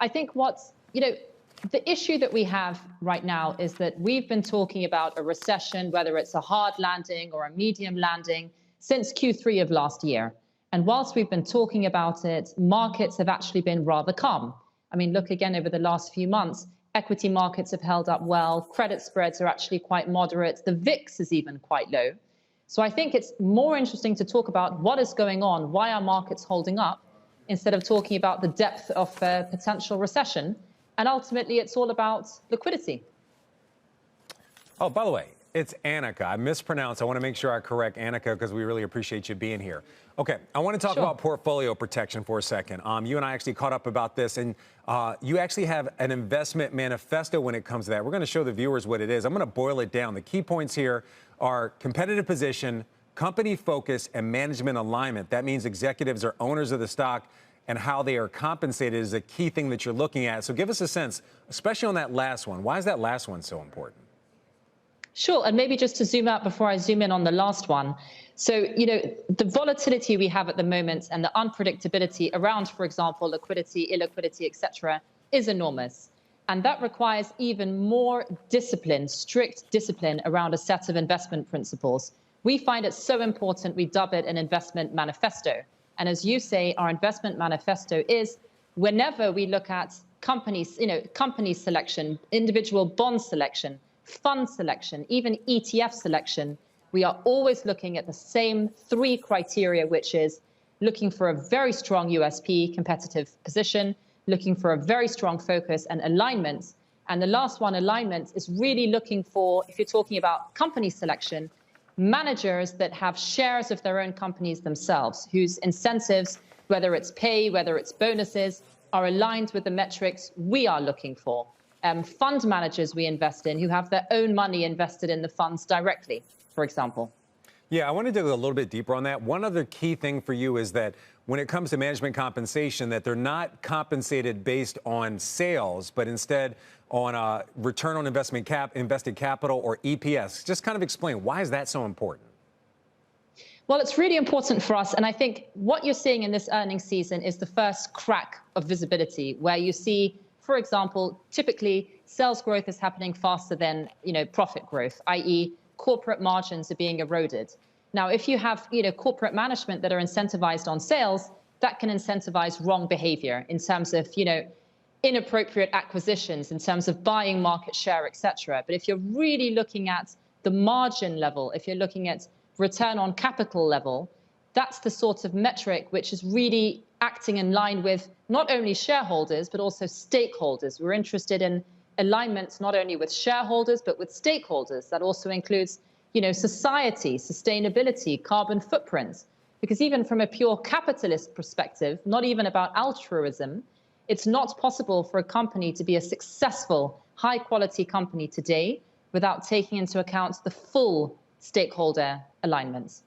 I think the issue that we have right now is that we've been talking about a recession, whether it's a hard landing or a medium landing, since Q3 of last year. And whilst we've been talking about it, markets have actually been rather calm. I mean, look again over the last few months, equity markets have held up well. Credit spreads are actually quite moderate. The VIX is even quite low. So I think it's more interesting to talk about what is going on, why are markets holding up, instead of talking about the depth of potential recession. And ultimately, it's all about liquidity. Oh, by the way, it's Annika. I mispronounced. I want to make sure I correct Annika because we really appreciate you being here. Okay, I want to talk about portfolio protection for a second. You and I actually caught up about this, and you actually have an investment manifesto when it comes to that. We're going to show the viewers what it is. I'm going to boil it down. The key points here are competitive position, company focus, and management alignment. That means executives are owners of the stock, and how they are compensated is a key thing that you're looking at. So give us a sense, especially on that last one. Why is that last one so important? Sure. And maybe just to zoom out before I zoom in on the last one. So, the volatility we have at the moment and the unpredictability around, for example, liquidity, illiquidity, et cetera, is enormous. And that requires even more discipline, strict discipline around a set of investment principles. We find it so important we dub it an investment manifesto. And as you say, our investment manifesto is whenever we look at companies, company selection, individual bond selection, fund selection, even ETF selection, we are always looking at the same three criteria, which is looking for a very strong USP, competitive position, looking for a very strong focus and alignment. And the last one, alignment, is really looking for, if you're talking about company selection, managers that have shares of their own companies themselves, whose incentives, whether it's pay, whether it's bonuses, are aligned with the metrics we are looking for. Fund managers we invest in who have their own money invested in the funds directly, for example. Yeah, I want to dig a little bit deeper on that. One other key thing for you is that when it comes to management compensation, that they're not compensated based on sales, but instead on return on invested capital, or EPS. Just kind of explain, why is that so important? Well, it's really important for us. And I think what you're seeing in this earnings season is the first crack of visibility, where you see, for example, typically sales growth is happening faster than, profit growth, i.e. corporate margins are being eroded. Now, if you have, corporate management that are incentivized on sales, that can incentivize wrong behavior in terms of, inappropriate acquisitions, in terms of buying market share, et cetera. But if you're really looking at the margin level, if you're looking at return on capital level, that's the sort of metric which is really acting in line with not only shareholders, but also stakeholders. We're interested in alignments not only with shareholders, but with stakeholders. That also includes, society, sustainability, carbon footprints. Because even from a pure capitalist perspective, not even about altruism, it's not possible for a company to be a successful, high-quality company today without taking into account the full stakeholder alignments.